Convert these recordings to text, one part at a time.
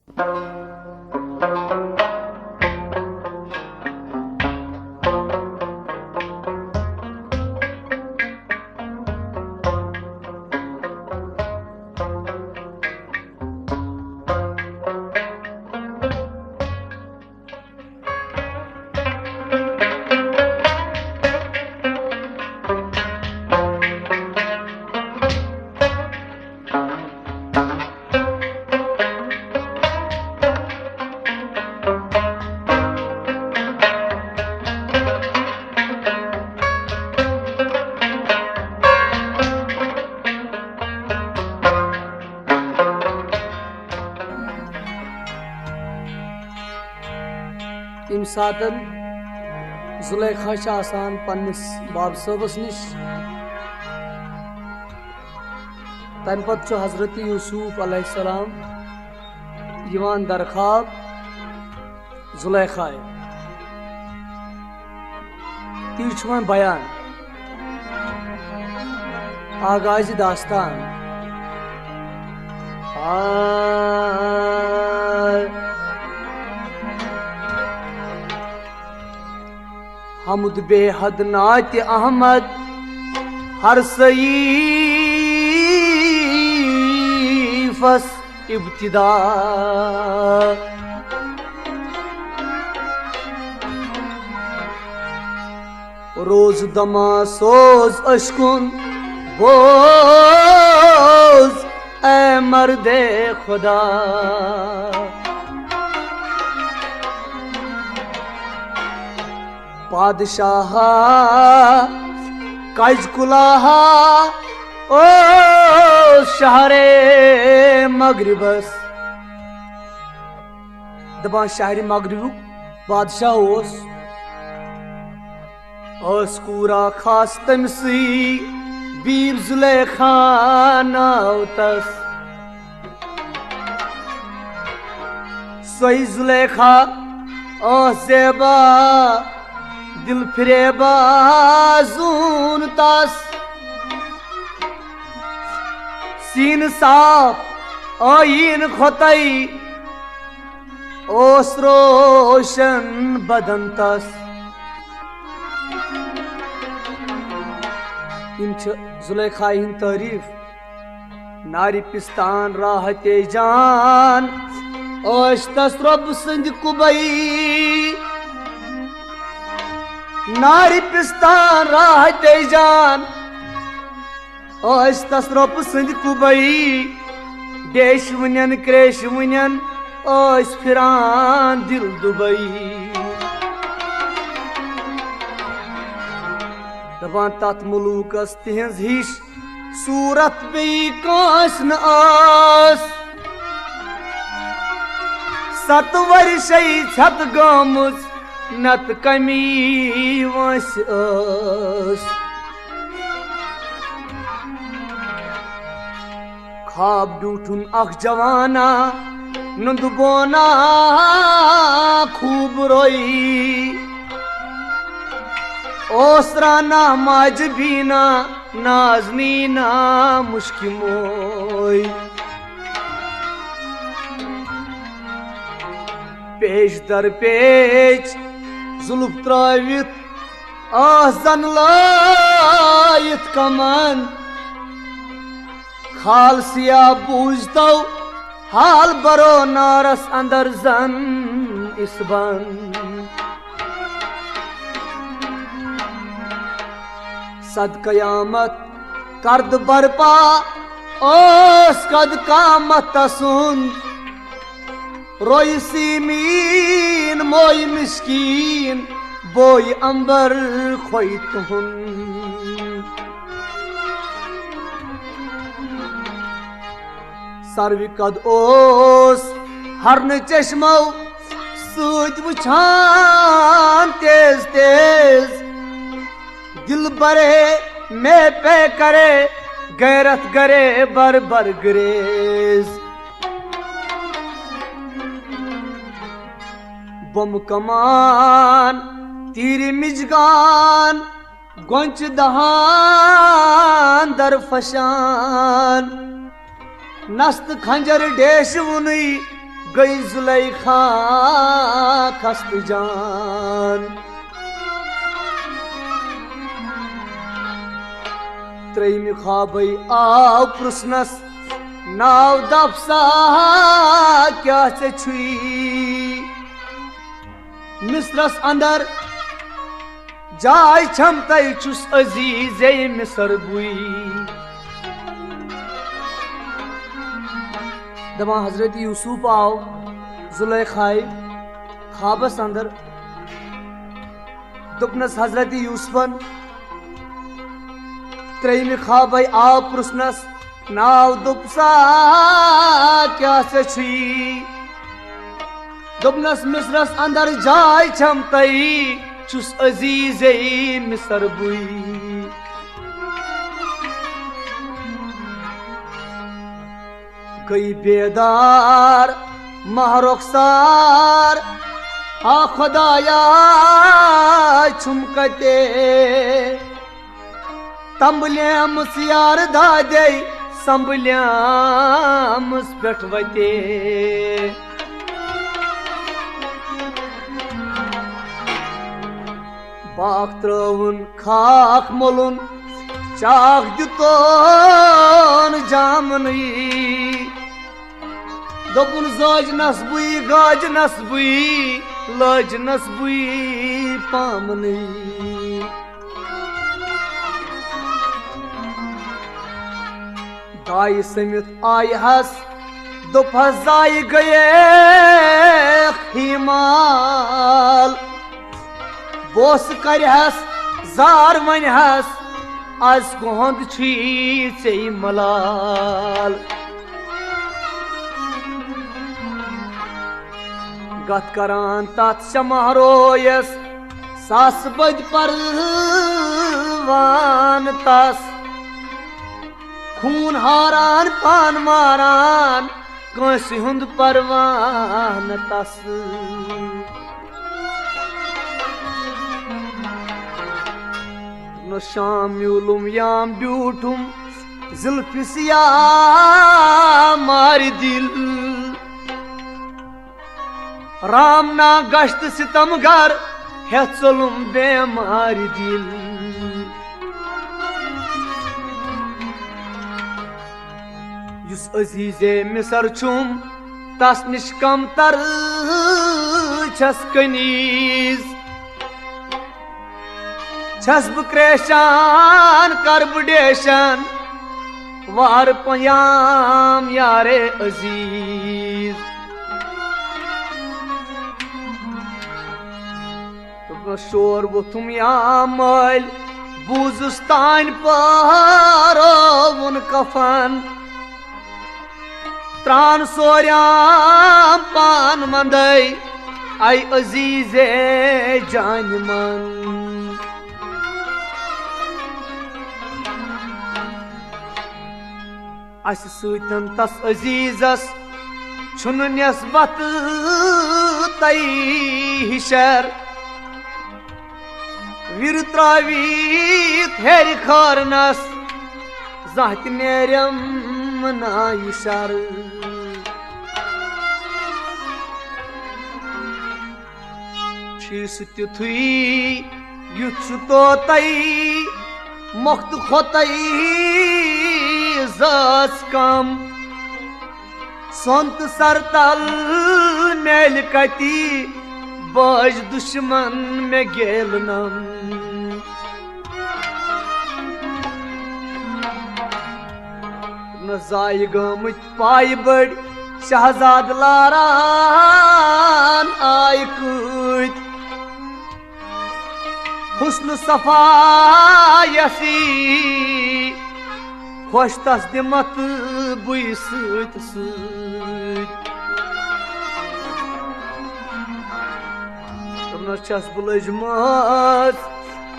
इम सातन जुलेखा आसान पन्निस बाब सबस निश तम पत हजरत यूसुफ अलैहिस्सलाम यवान दरखाब जुलेखा ती बयान आगाज दास्तान हमद बेहद नात अहमद हर सईफस इब्तिदा रोज दमा सोज अशकुन बोज ए मर्दे खुदा पादशाह कजकुलाहा ओ शहरे मगरिबस दपान शहर मगरिबुक बादशाह ओस कूरा खास तमसी बीर जुलेखा नाव तस सही जुलेखा ओ ज़ेबा दिल फिरेबा जून तस सीन साफ आइन खोतई ओस रोशन बदन तस इन जुलेखा हिंद तारीफ नारी पिस्तान राहते जान ओश तस रब सिंध कुबई नारी पिस्तान राहते जान ओश तस रब सिंध कुबई देश वुनन क्रेश वुनन ओश फिरान दिल दुबई दपान तथ मुलूकस तिहंज हिश सूरत बी कांस न आस सत वर्षई छत गामुज नत कमी वस आस खाब डूठुन अख जवाना नुंद बोना खूब रोई ओसराना माजबीना नाजनीना मुश्किमोई पेश दर पेच जुल्फ त्रावित आजन लायत कमन खाल सिया बूझतो हाल बरो नारस अंदर जन इसबन सद कयामत कर्द बरपा ओस कद कामत तसुन रोई सीमीन मोई मिस्कीन बोई अंबर खोई तुहुन सर्वी कद ओस हरन चश्मो सूद वुछान तेज तेज दिल बरे में पे करे गैरत करे बर बर ग्रेज बम कमान तीरी मिजगान गोंच दहान दर फशान नस्त खंजर डेश वुनई गई जुलेखा खस्त जान। त्रेमि ख्वाबै आव पृष्णस नाव दफसा क्या से छुई। मिस्रस अंदर जाय छम तय चुस अजीजे मिस्र बुई। दमा हजरत यूसुफ आओ जुलेखाए ख्वाबस अंदर दुपनस हजरत यूसुफन त्रेमि ख्वाबै आव पृष्णस नाव दुपसा क्या से छी। दुपनस मिस्रस अंदर जाय छम तई चुस अजीजे मिस्र बुई। गई बेदार महरुखसार आ खुदाया छुमकते। तंबलियामस यार दादे संबलियामस पेठ वते। बाग त्रवन खाक मोलुन चाक दितोन जामनी। दोपुन जोज नसबुई गाज नसबुई लज नसबुई पामनी। दाई समित आय हस दोपहर जाय गए हिमाल। बोस करहस जार वनहस आज गोहंद छी से मलाल। गत करान तत् समारोयस सास बद परवान तस। खून हारान पान मारान कंस हुंद परवान तस। न शाम म्यूलुम याम ब्यूठुम जुल्फिसिया मार दिल। राम ना गश्त सितमगर है चलुम बेमार दिल। युस अजीजे मिसर छुम तस निश कम तर छस कनीज। छस बह क्रेशान करबडेशन वार पयाम यारे अजीज। शोर वोथुम यामल बूजुस्तान पारोन कफन। त्रान सोर्याम पान मंदई आई अजीजे जान मन। अस सुतन तस अजीजस छुन निस्बत तई हिशर। वीर त्रावीत हेर खारनस जात नेरम नाय शर। शीस तिथुई युत्स तोतई मुक्त खोतई जस कम। संत सरतल मेल कती बाज दुश्मन में गेलनम। न जाय गमत पाय बड़ शहजाद लारान आय कुत। हुस्न सफायसी खुश तस दिमत बुई सुत सुत। छस बुलजमत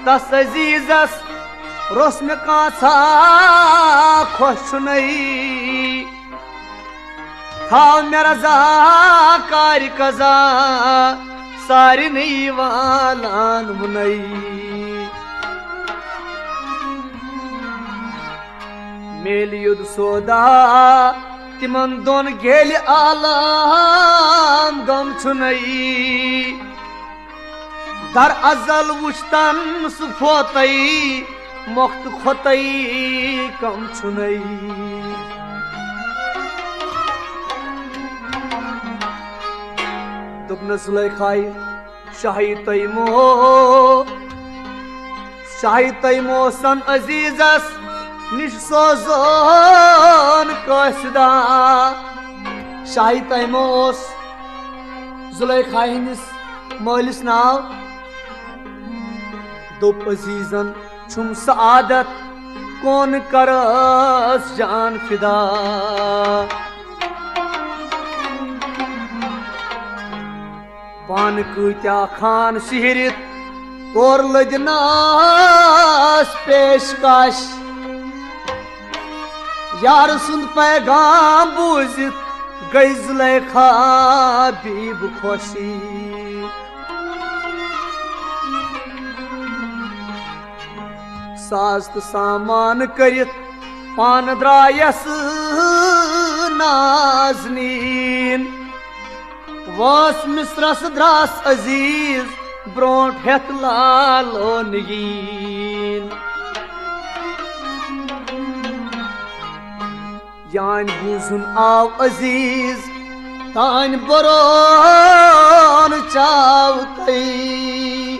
तस अजीजस रोस में कांसा खुश नहीं। था मेरा जा कार कजा सारी नहीं वालान मुनई। मेल युद्ध सोदा तिमन दोन गेल आला छुनई दर अजल वुचतन सु फोतई मोख्त खोतई कम छुनई दुपन सुलेखाई शाही तैमो सन अजीजस निश सोजन कसदा शाही तैमो जुलेखाई हंदिस मलिस नाव दोप अजीजन छुम सआदत कौन करस जान फिदा पान कत्या खान सिहरित कोर लदनास पेशकश यार सुंद पैगाम बूजित गई जुलेखा बीब खुशी साज तो सामान करित पान द्रायस नाजनीन वास मिस्रस द्रास अजीज ब्रोंट हेत लालो नगीन यान बूजुन आव अजीज तान बरोन चाव तई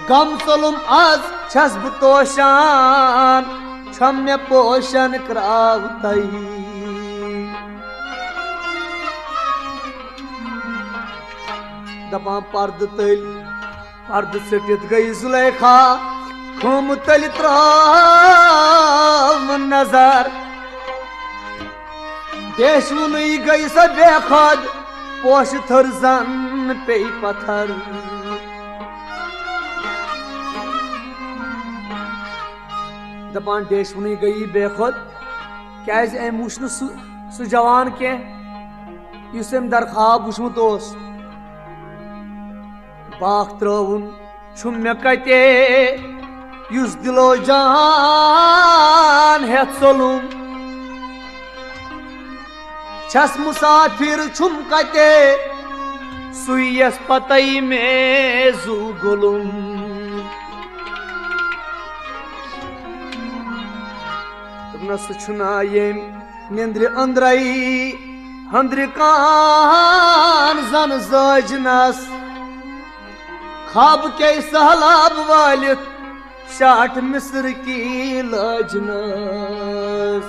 गम सोलुम आज छस बतोशान छम मे पोशन कराव तई दपा पर्द तल पर्द सटित गई जुलेखा खुम तल त्राव नजर देशुन गई स बेखद पोश थरजन पे पत्थर दपान देशुन गई बेखद क्या वुन सह जवान कह इस दरखाब वुचमुत बाख त्रवन छुम मे कते युस दिलो जान हेत सोलुम छस मुसाफिर छुम कते सुयस पतई में जू गुलुम छुना ये निंद्र अंद्रई हंद्र कान जन जजनस खाब के सहलाब वालित शाठ मिस्र की लजनस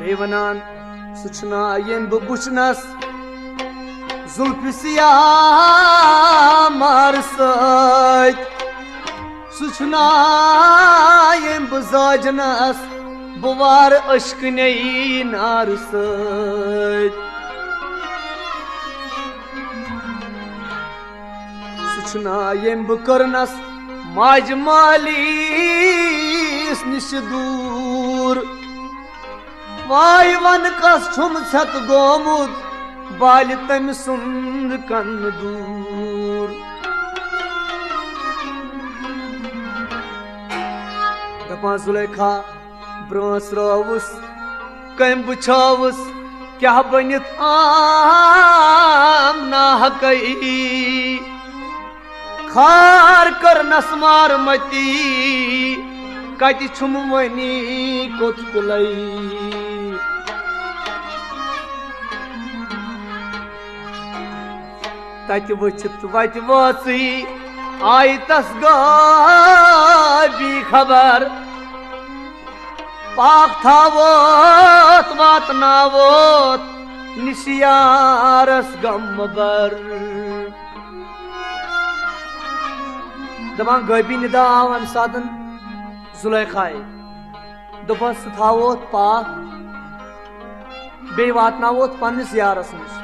बेवनान सुचना येम बुचनस जुल्फिसिया मार सत सुचना येम बुजाजनस बुवार अश्क नई नार सत येम करनस माज मालिस निश दूर वाय वन कस छुम छत गोमुद बाल तम सुंद कन दूर दपा जुलेखा ब्रोस रोवुस कम बुछावुस क्या बनित आम ना हकई खार कर नसमार मती कति छुम वनी कोत पिलई तत वचित वत वासी आई तस गी खबर पाक थावत वात नावत निशियारस गमबर दपान गबी निदा आव अम सातन जुलेखाए दोपस थावोत पाक बे वातनावोत पन्निस यारस नश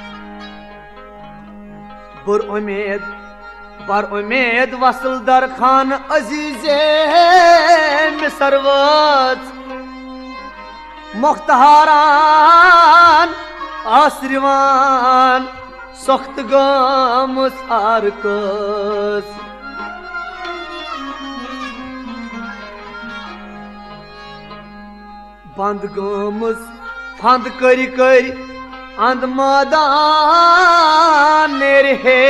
बर उमेद वसल दर खान अजीजे मिसर वच मुख्तहारान आसरिवान सख्त गमस आरकस बंद गमस फंद करी करी अंद मैदान नेर हे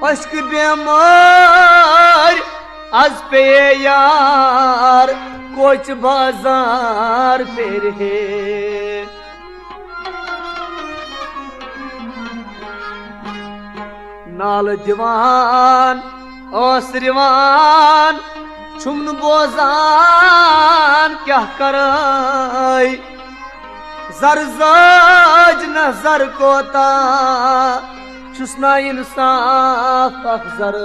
अश्क बेमार आज पे यार कोच बाजार फेर हे नाल दिवान ओसरिवान छुमन बोजान क्या कराई जर जज नजर कोता छुसना इंसाफ अफजर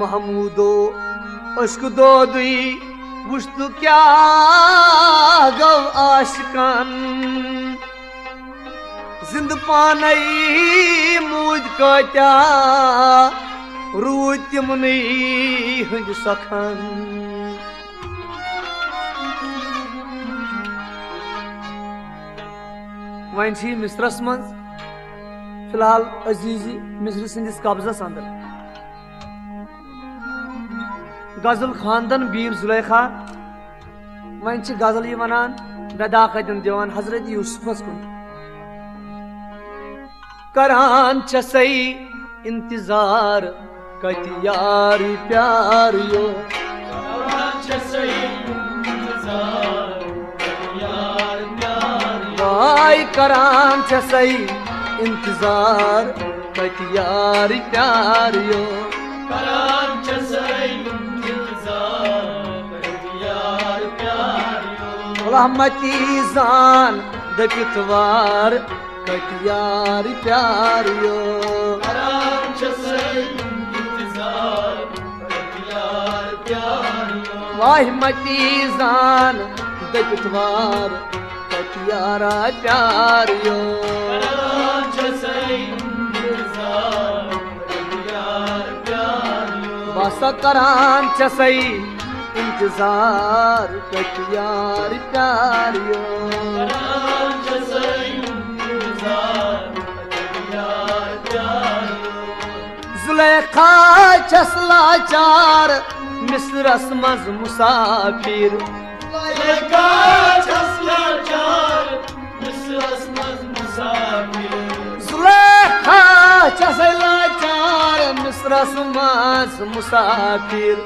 महमूदो अश्क दो दुई वुश्त क्या गव आशिकन जिंद पानई मूद कत्या रूद तिमनी हंद सखन वन मिसरस मज फिलहाल अजीजी मिसर सिंदिस कब्जस अंदर गजल खानदन बीर जुलेखा वन गजल ये वनान ददाकतन दिवान हजरत यूसुफस कुन करान छसई इंतजार कत यार प्यार यो करान छसई इंतजार कत यार प्यार यो भाई करान छसई इंतजार कत यार प्यार यो करान छसई रहमती जान दपितवार कटियार प्यार यो करान छसई इंतजार कटियार प्यार यो रहमती जान दपितवार कटियार प्यार यो करान छसई इंतजार कटियार प्यार यो बस करान छसई इंतजार कटियार प्यार यो करान छसई इंतजार कटियार प्यार यो जुलेखा छसला चार मिसरस मज मुसाफिर जुलेखा छसला चार मिसरस मज मुसाफिर जुलेखा छसला चार मिसरस मज मुसाफिर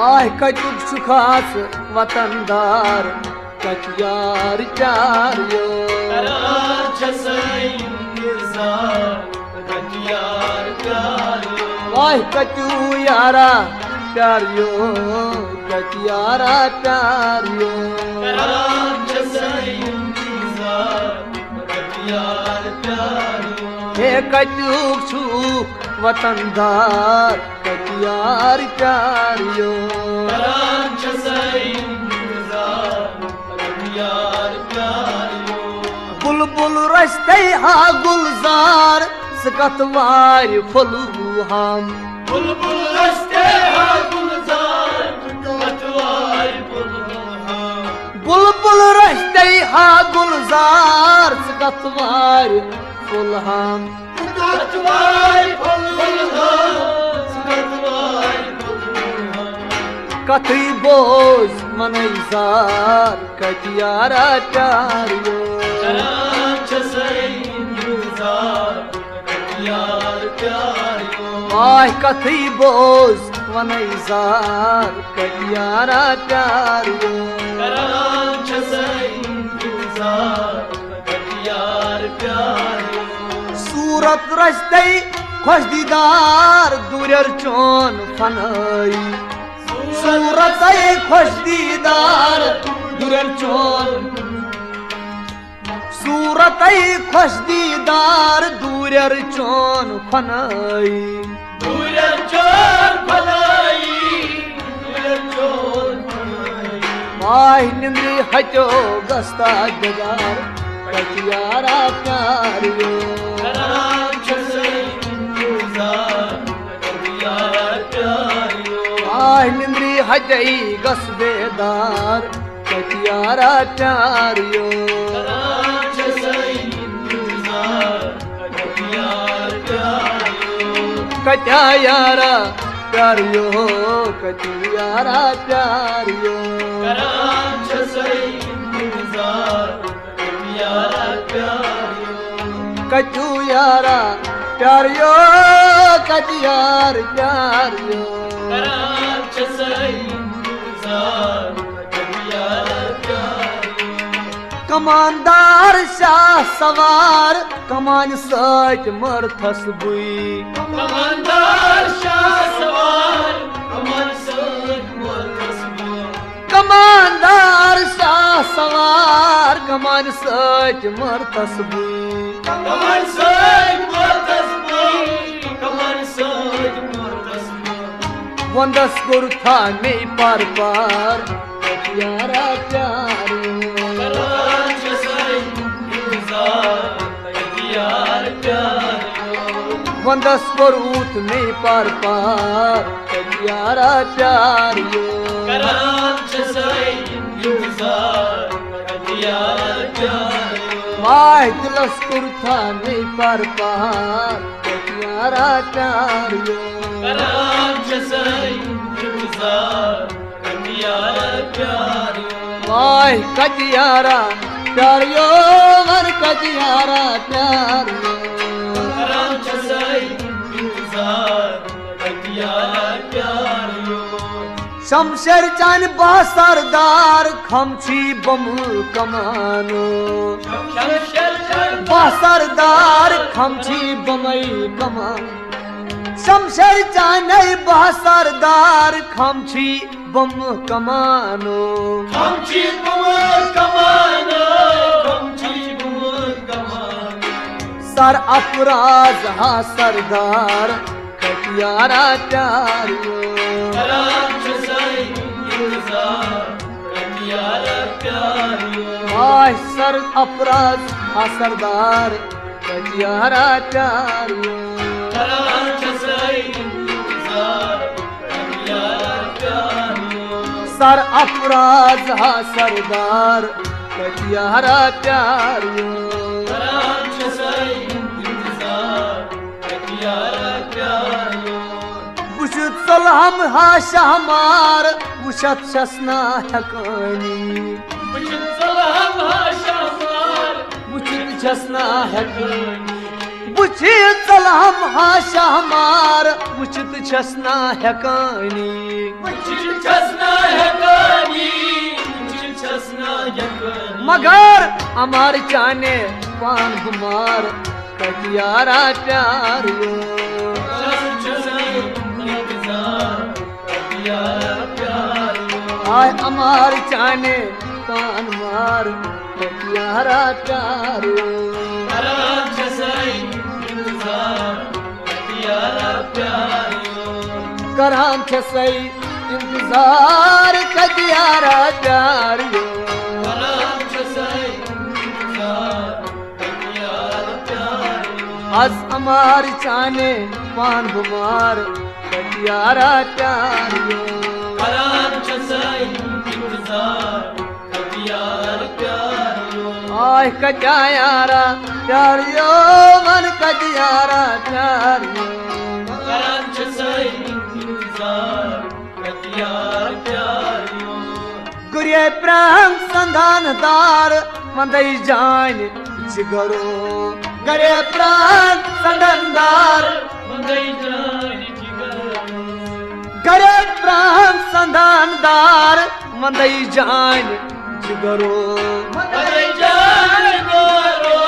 आह कतुक सुखास वतनदार कटियार प्यार यो करान छसई इंतजार कटियार प्यार यो आह कतु यारा प्यार यो कटियारा प्यार यो करान छसई इंतजार कटियार प्यार यो हे कतुक छुक वतनदार कटियार प्यार यो करान छसई इंतजार कटियार प्यार यो बुलबुल रस्ते हा गुलजार सकतवार फलू हम बुलबुल रस्ते हा गुलजार सकतवार फलू हम बुलबुल रस्ते हा गुलजार सकतवार फुलहाम कथी बोझ मनैजार कटियारा प्यार यो करान छसई इंतजार कटियार प्यार यो आह कथी बोझ मनैजार कटियारा प्यार यो करान छसई इंतजार कटियार प्यार यो सूरत रस्ते खुश दीदार दूर चोन फनाई सूरत खुश दीदार दूर चोन सूरत खुश दीदार दूर चोन फनाई दूर चोन फनाई दूर चोन फनाई माह निंद्री हटो गस्ता जगार कटियारा प्यार यो करान छसई इंतजार कटियार प्यार यो आह निंद्री हजई गस्बेदार कटियारा प्यार यो करान छसई इंतजार कत्या यारा प्यारियो कत्या यारा प्यारियो करान छसई इंतजार यारा प्यारियो कत्या यारा प्यारियो कत्यार प्यारियो करान छसई इंतजार यारा प्यारियो कमानदार शाह सवार कमान सच मरथस बुई कमानदार शाह सवार कमान सच मरथस बुई कमानदार शाह सवार कमान सच मरथस बुई कमान सच मरथस बुई कमान सच मरथस बुई वंदस गुरु था में पार पार यारा प्यारियो करान छसई इंतजार यार प्यारियो वंदस गुरु में पार पार यारा प्यारियो करान छसई इंतजार यार प्यारियो वाह दिलस गुरु था में पार पार यारा प्यारियो करान छसई इंतजार यार प्यारियो वाह कजियारा प्यारियो वर कजियारा प्यारियो करान छसई इंतजार यार प्यारियो शमशेर चान बा सरदार खमची बम कमानो शमशेर चान बा सरदार खमची बमई कमान शमशेर चान बा सरदार खमची बम कमानो खमची बुमर कमानो खमची बुमर कमानो सर अपराज हा सरदार कटियारा प्यारियो करान छसई इंतजार यार प्यारियो आय सर अपराज हा सरदार कटियारा प्यारियो करान छसई इंतजार यार प्यारियो सर अपराज हा सरदार कटियारा प्यारियो करान छसई इंतजार यार प्यारियो वुशत सलहम हा शाहमार वुशत शसना हकानी वुशत सलहम हा शाहमार वुशत शसना हकानी वुशत सलहम हा शाहमार वुशत शसना हकानी वुशत छसना हकानी वुशत छसना हकानी मगर हमार जाने पान गुमार कटियारा प्यारियो आय हमार जाने पान मार कटियारा प्यारियो करान छसई इंतजार यार प्यारियो कराम छसई इंतजार कटियारा प्यारियो करान छसई इंतजार यार प्यारियो आज हमार जाने पान गुमार कटियारा प्यारियो करान छसई इंतजार यार प्यारियो आय कटियारा प्यारियो मन कटियारा प्यारियो करान छसई इंतजार यार प्यारियो गुरिये प्रांग संधानदार मंदई जान जिगरो गरे प्रांग संधानदार मंगई जान जिगरो गरे प्रांग संधानदार मंदई जान जिगरो मंगई जान जिगरो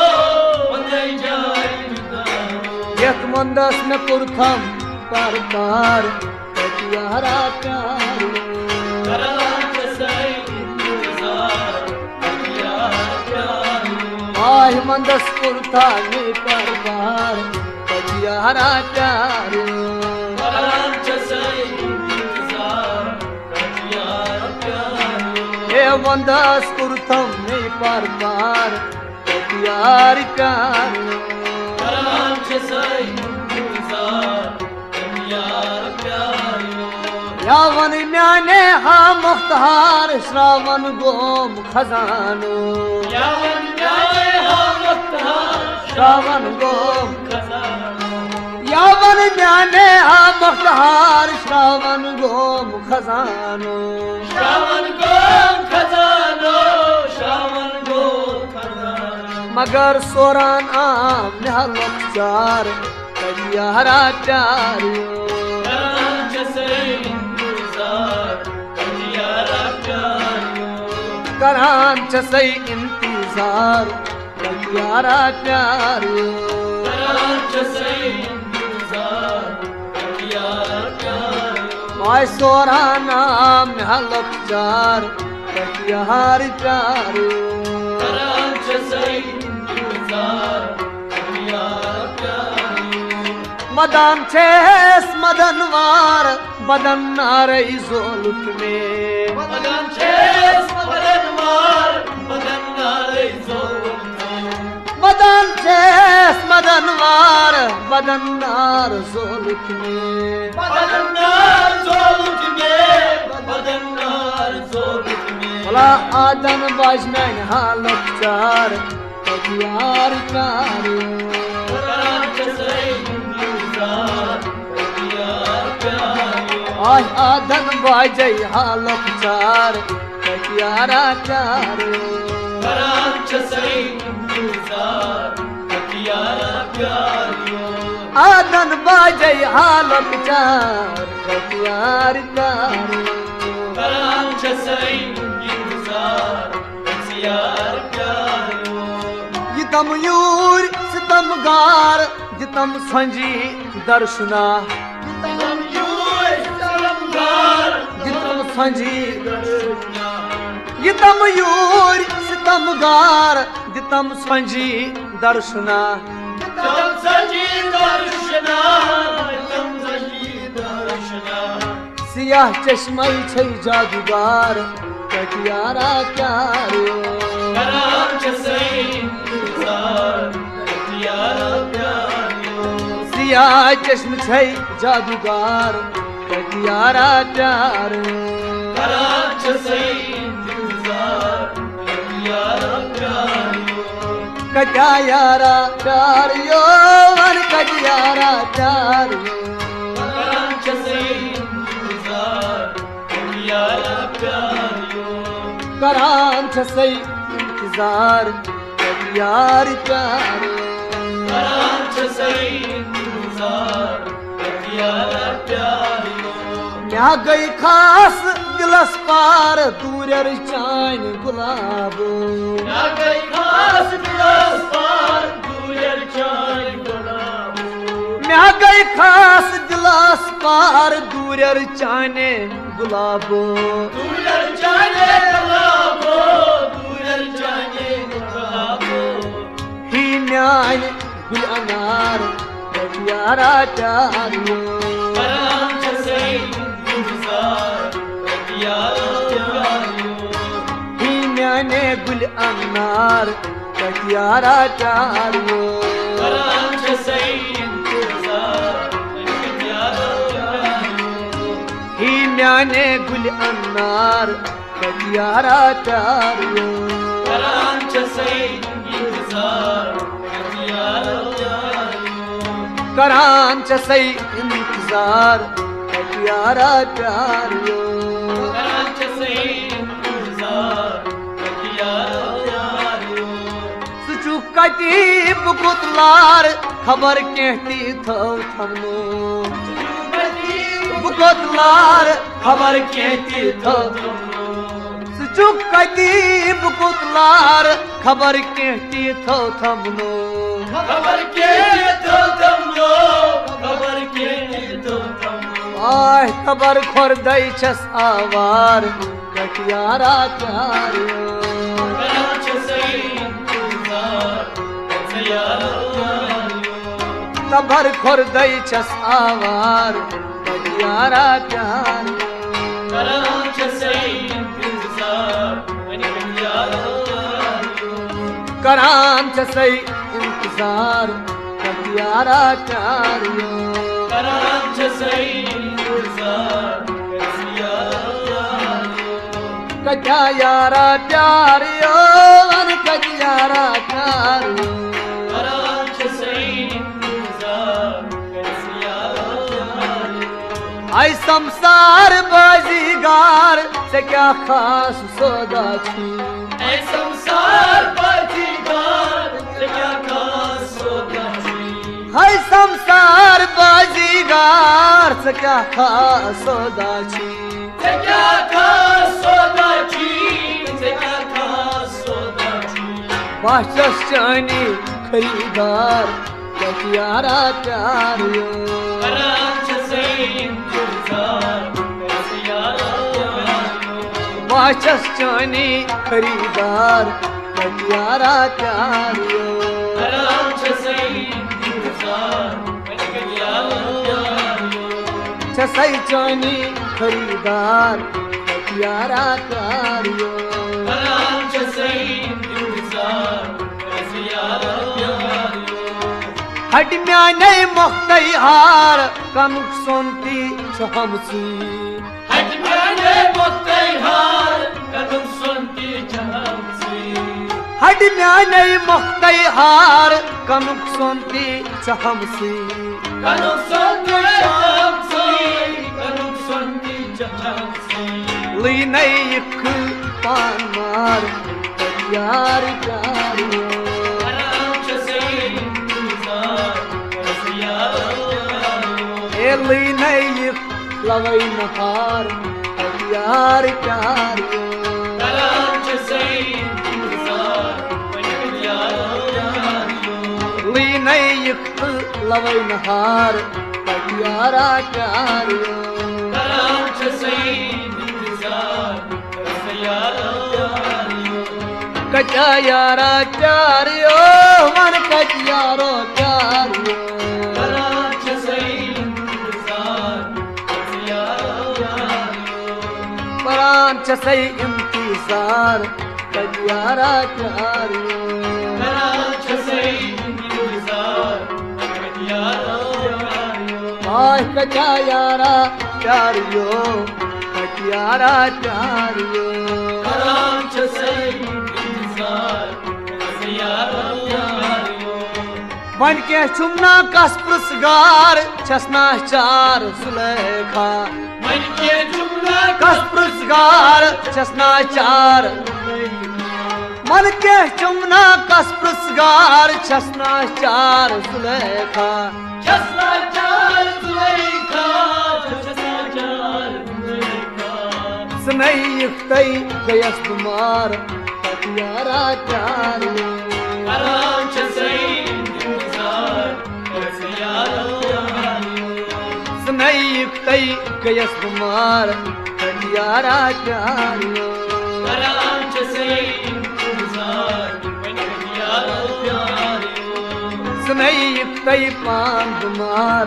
मंगई जान जिगरो यत मंदस में पुरथम पार पार कटियारा प्यारियो करान छसई इंतजार यार प्यारियो आय मंदस पुरथा में पार पार कटियारा प्यारियो करान छसई इंतजार यार प्यारियो हे मंदस पुरथम में पार पार कटियार प्यारियो करान छसई इंतजार यार प्यारियो यावन म्याने हा मुख्तार श्रावण गोम खजानो यावन न्याय हा मुख्तार श्रावण गोम खजानो यावन म्याने बख्तहार श्रावण गोम खजानो श्रावण को खजानो श्रावण को खजानो मगर सोरान आम निहलक चार कलियारा प्यारियो करान जैसे इंतजार कलियारा प्यारियो करान चसई इंतजार कलियारा प्यारियो करान जैसे इंतजार कलियारा प्यारियो माय सोरान आम निहलक चार कलियार प्यारियो करान जैसे इंतजार कलियारा प्यारियो मदान छेस मदनवार बदन नारई जोलुक में मदन छेस मदन मार मदन नारे जोलते मदन छेस मदनवार बदन नार जोलुक में मदन नार जोलते मदन नार जोलते भला आदन बाजनन हालत चार कदियार प्यारियो करान जैसे इंतजार कलियारा प्यारियो आय आदन बाजई हालत चार कदियारा प्यारियो करान जैसे इंतजार कलियारा प्यारियो आदन बाजई हालत चार कदियार प्यारियो करान जैसे इंतजार कलियारा प्यारियो यतम यूर सितम गार जितम संजी दर्शना तम यूं तलमगार जितम संजी दर्शना यतम यूर सितम गार जितम संजी दर्शना तम सजी दर्शना तम सजी दर्शना सियाह चश्मई छै जादूगार कटियारा प्यारियो करान जैसे इंतजार कलियारा प्यारियो सियाह चश्म छै जादूगार कटियारा प्यारियो करान जैसे इंतजार कलियारा प्यारियो कटियारा प्यारियो वन कटियारा प्यारियो करान जैसे इंतजार कलियारा प्यारियो करान छसई इंतजार कटियार प्यारियो करान जैसे इंतजार कलियारा प्यारियो क्या गई खास दिलस पार दूर चान गुलाबो ना गई खास दिलस पार दूर चाय गुलाबो क्या गई खास दिलस पार दूर चाने गुलाबो दूर जाने गुलाबो दूर जाने गुलाबो ही न्यान गुल अनार कटियारा प्यारियो करान जैसे इंतजार कलियारा प्यारियो ही न्याने गुल अनार कटियारा प्यारियो करान जैसे इंतजार कलियारा प्यारियो ही न्याने गुल अनार कटियारा प्यारियो करान जैसे इंतजार कलियारा प्यारियो करान चसई इंतजार कटियारा प्यारियो करान जैसे इंतजार कलियारा प्यारियो सुचु कटी बुकुतलार खबर कहती थो थमनो बुकुतलार खबर कहती थो सुचु कटी बुकुतलार खबर कहती थो थमनो खबर के तो तुम लो खबर के तो तुम लो आय खबर खोर दई छस आवार कटियारा प्यारियो करान जैसे इंतजार कलियारा प्यारियो खबर खोर दई छस आवार कटियारा प्यारियो करान जैसे इंतजार कलियारा प्यारियो करान चसई इंतजार कटियारा प्यारियो करान जैसे इंतजार कलियारा प्यारियो कटियारा प्यारियो वन कटियारा प्यारियो करान जैसे इंतजार कलियारा प्यारियो हाय संसार बाजीगार से क्या खास सौदा छी। ऐ संसार बाजीगार से क्या खास सौदा छी। हाय संसार बाजीगार से क्या खास सौदा छी। से क्या खास सौदा छी, से क्या खास सौदा छी। बाचस चानी खरीदार कटियारा प्यारियो। कराम से इंतजार कैसे यारा प्यारियो। बाचस चानी खरीदार कटियारा प्यारियो। कराम से इंतजार कैसे यारा प्यारियो। छसई चानी खरीदार कटियारा प्यारियो। कराम से इंतजार कैसे यारा प्यारियो। हट म्याने मुख्तई हार कमुक सोनती छहमसी। हट म्याने मुख्तई हार कदम सुनती छहमसी। हट म्याने मुख्तई हार कमुक सोनती छहमसी। कदम सुनती छहमसी, कदम सुनती छहमसी। ली नई इख पान मार यार प्यारियो। ली नई लवई नहार यार प्यारियो। ली नई लवई नहार यारा प्यारियो। कचा यारा प्यारियो मन कचियारो प्यारियो। परान चसई इंतजार कचियारा प्यारियो। आय कचा यारा प्यारियो कचियारा प्यारियो। बन के चुमना कस पुरस्कार छसना चार सुलेखा। कस पुरस्कार छसना चार मन के चुमना कस पुरस्कार छसना चार सुलेखा। सुनई युक्तई गयस कुमार कटियारा प्यारियो। सुनई युक्तई गयस कुमार कटियारा प्यारियो। सुनई युक्तई पान कुमार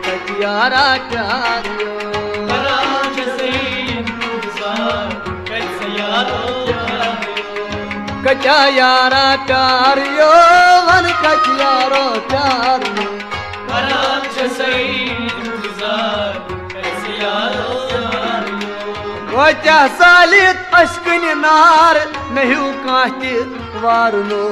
कटियारा प्यारियो। कचा यारा प्यारियो मन कचियारो प्यारियो। वचा सालित अश्किन नार नहीं कांति वारनो।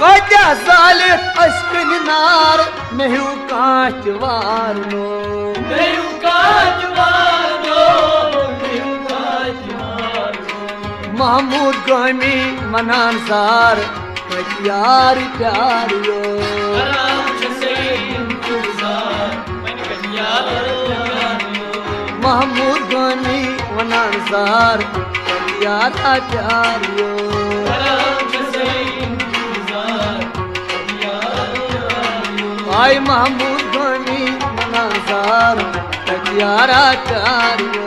वचा सालित अश्किन नार नहीं कांति वारनो। महमूद गामी मनान सार कटियार प्यारियो। महमूद गामी मनान सार कटियारा प्यारियो। आई महमूद गामी मनान सार कटियारा प्यारियो।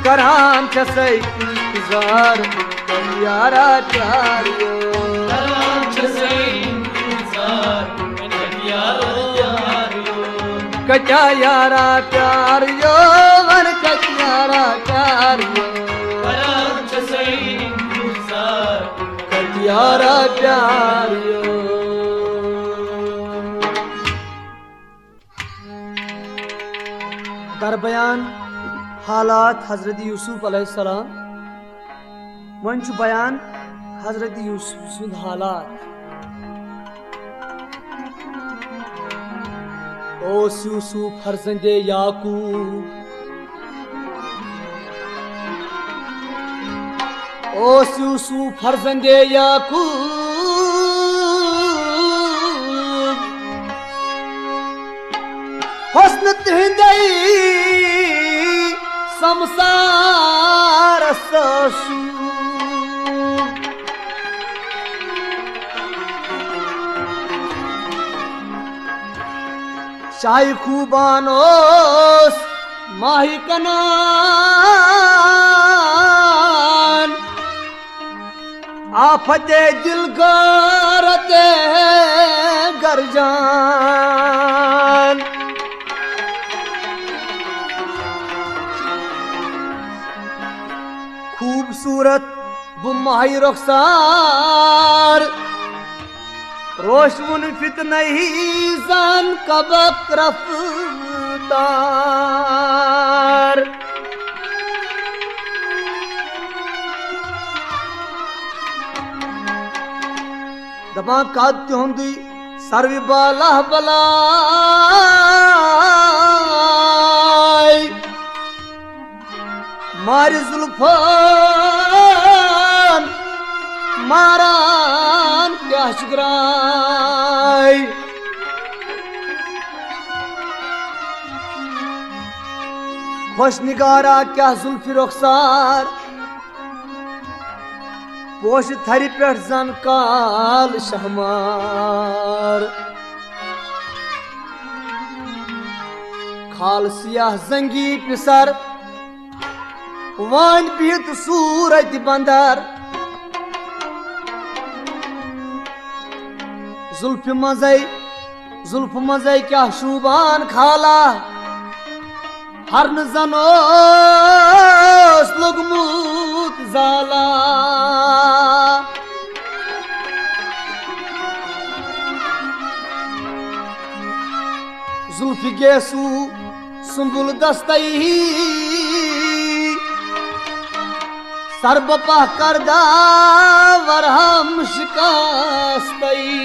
कराम छसई इंतजार कटियारा प्यारियो। कचा यारा प्यारियो मन कचियारा प्यारियो। कटियारा प्यारियो। दरबयान हालात हजरत यूसुफ अलैहिस्सलाम। वन छु बयान हजरत यूसुफ सुंद हालात। ओस यूसुफ फर्जंदे याकूब, ओस यूसुफ फर्जंदे याकूब, हुस्न तिंदई संसार ससू। शाही खूबानोस माही कनान, आफते दिल गरते गरजान। खूबसूरत बुमाही रुखसार, रोशमुन फितनही जान कबक रफ्तार। दबा कात्य हुंदी सर्वी बाला बलाई, मारी जुल्फान मारान क्या शिकराई। खुश निगारा क्या जुल्फी रुखसार, पोश थरी पे जन काल शहमार। खाल सियाह जंगी पिसर, वान बिहत सूरज बंदर। जुल्फ मजै क्या शूबान खाला, हर जनोस लुगमूत जाला। जुल्फी गेसू सुंबुल दस्तई, सरबपा करदा वरहम शिकास्तई।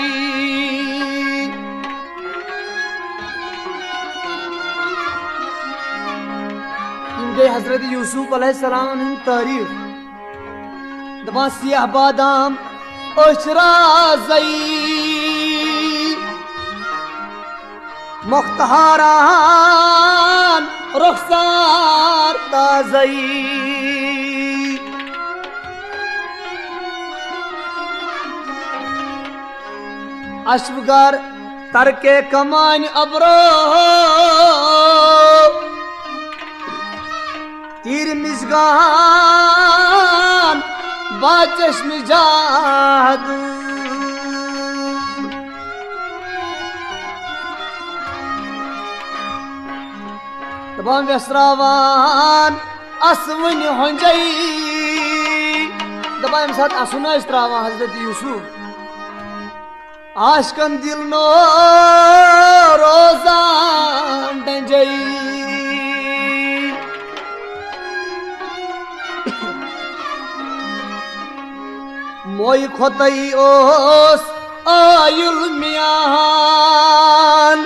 इनके हजरत यूसुफ अलैहिस्सलाम ने तारीफ दबा सियाह बादाम ओशरा जई, मुख्तहारान रुखसार ताजई। अश्वगर तरके कमान अबरो, तीर मिजगान बाचश्म जादू। तमाम व्यसरावान असवन होंजई, दबाम साथ असुना इस्त्रावा हजरत यूसुफ। आशकन दिल नो रोजान डंजई, मोई खोतई ओस आयुल मियान।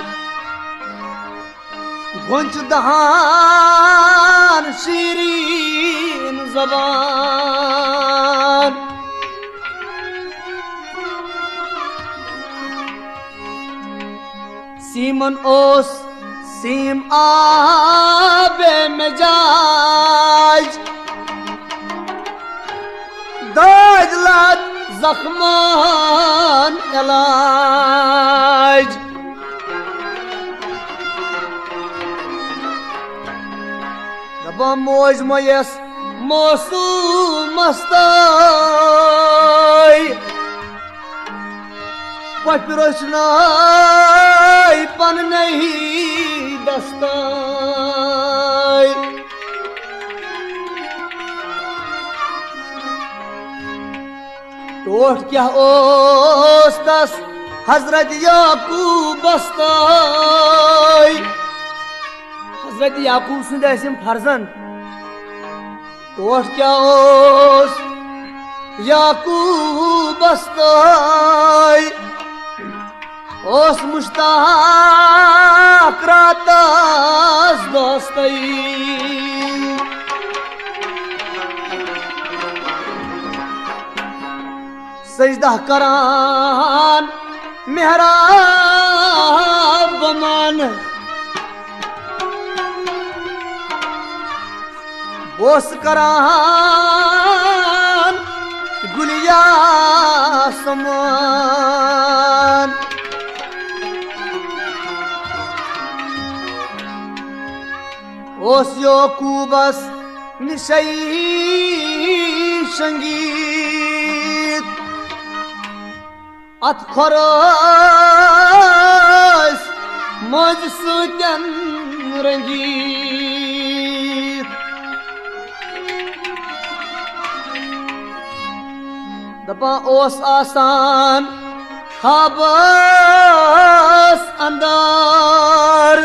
गुंच दहान शीरीन जबान, सीमन ओस सीम आबे मिजाज। दाजलात जख्मान इलाज, दबा मोज मोयस मौसूम मस्ताई। पपिरोशनाई पन नहीं दस्ताई। टोट क्या ओस्तस हजरत याकूब बस्ताई। हजरत याकूब सुंद ऐसे फर्जन टोट क्या ओस याकूबस तोय ओस मुश्ताक रातस दोस्तई सजदा करान मेहराब बमान बोस करान गुलिया समान ओस याकूबस निशई संगीत अत खरस मज सुतन रंगीत दपा ओस आसान खाबस अंदर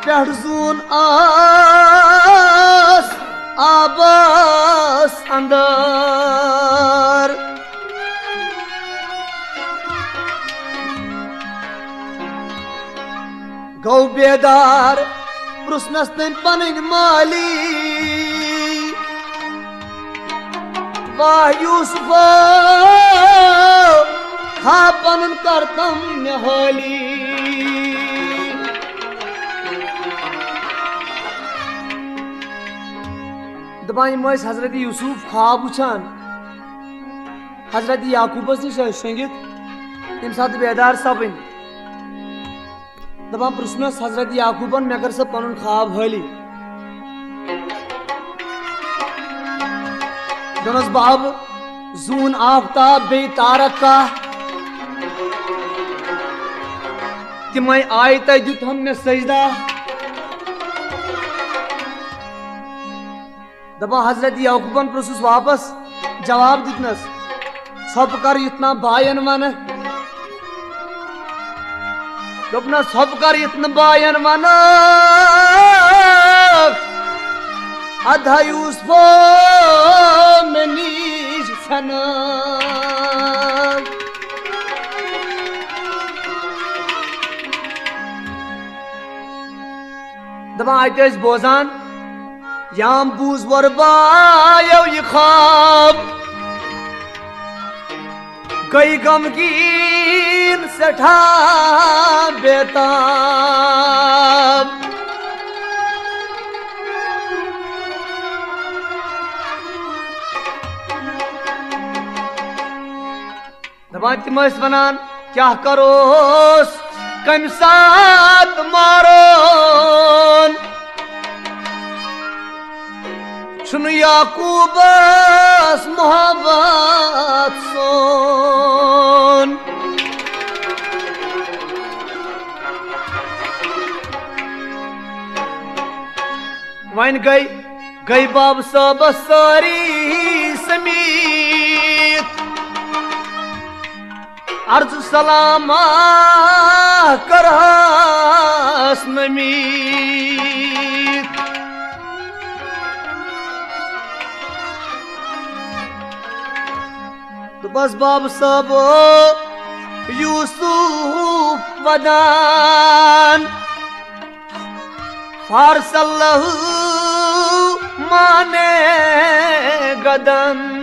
पेहजून आस आबस अंदर गौ बेदार पृष्णस तन पन माली वाह यूसुफ खा पन करतम हाली दपान हजरत यूसुफ ख्वाब वुचान हजरत याकूबस नश शंगित तम सात बेदार सपन दपान पृष्णस हजरत याकूबन मे कर पन ख्वाब हाली दोनस बाब जून आफ्ताब बे तारक का तिम आय तुत हम मे सजदा दपा हजरत याकूबन पृष्ठस वापस जवाब दितनस सब कर इतना बायन वन दोपना सब कर इतना बायन वन अधा यूसुफ में नीश छना दपा आते बोजान याम बूज वरबायो ये ख्वाब गई गमगीन सठा बेताब दपा तम वनान क्या करोस कम साथ मारोन सुन याकूबस मोहब्बत सोन वन गई बाब सब सारी समीत अर्ज सलामा करहस नमीत तो बस बाब सब यूसुफ वदान फारसल्लहु माने गदन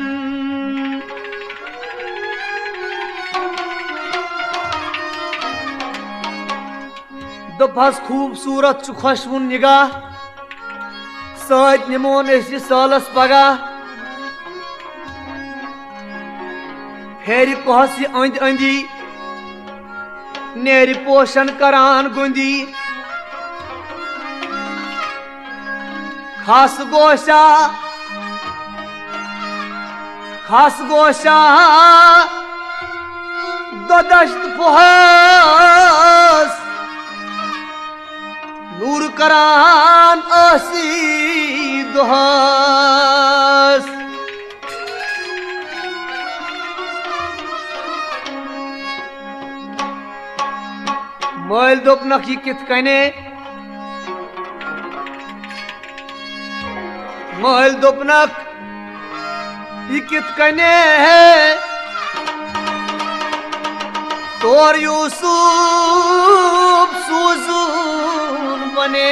दोपहस खूबसूरत खुशवुन निगाह सत निमोन सालस पगह फेर कहस अंद अंदी नेर पोषण करान गुंदी खास गोशा ददश्त पुहस नूर करान आसी दुहस मल दोपनक यह कित कने मल दोपनक ये कित कने तोर यूसुफ सूजून बने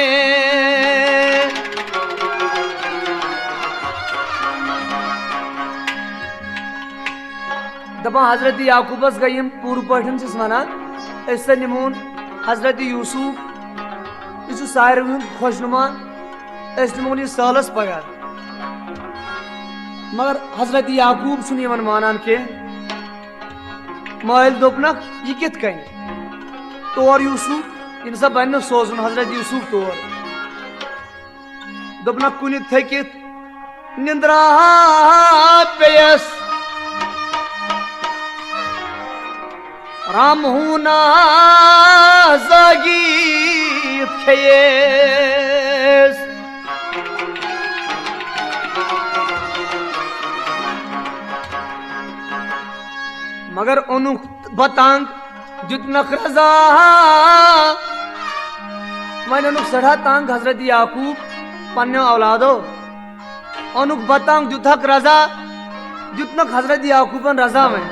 दपा हजरत याकूबस गयम पूर पठन वनान ऐसे निमोन हजरत यूसुफ यह सारे खुशनुमा निमोन यह सालस पगार मगर हजरत याकूब सुन मानान के माइल दोपनक यह कित कन तोर यूसुफ इन सब बन सोजन हजरत यूसुफ तोर दोपनक कुन थकित निंद्रा पेयस राम हूना जागीत खेस मगर ओनु बतांग जुतनक रजा मैंने ओनुक सड़ा तांग हजरत याकूब पन्ने औलादो ओनुक बतांग जुतक रजा जुतनक हजरत याकूबन रजा में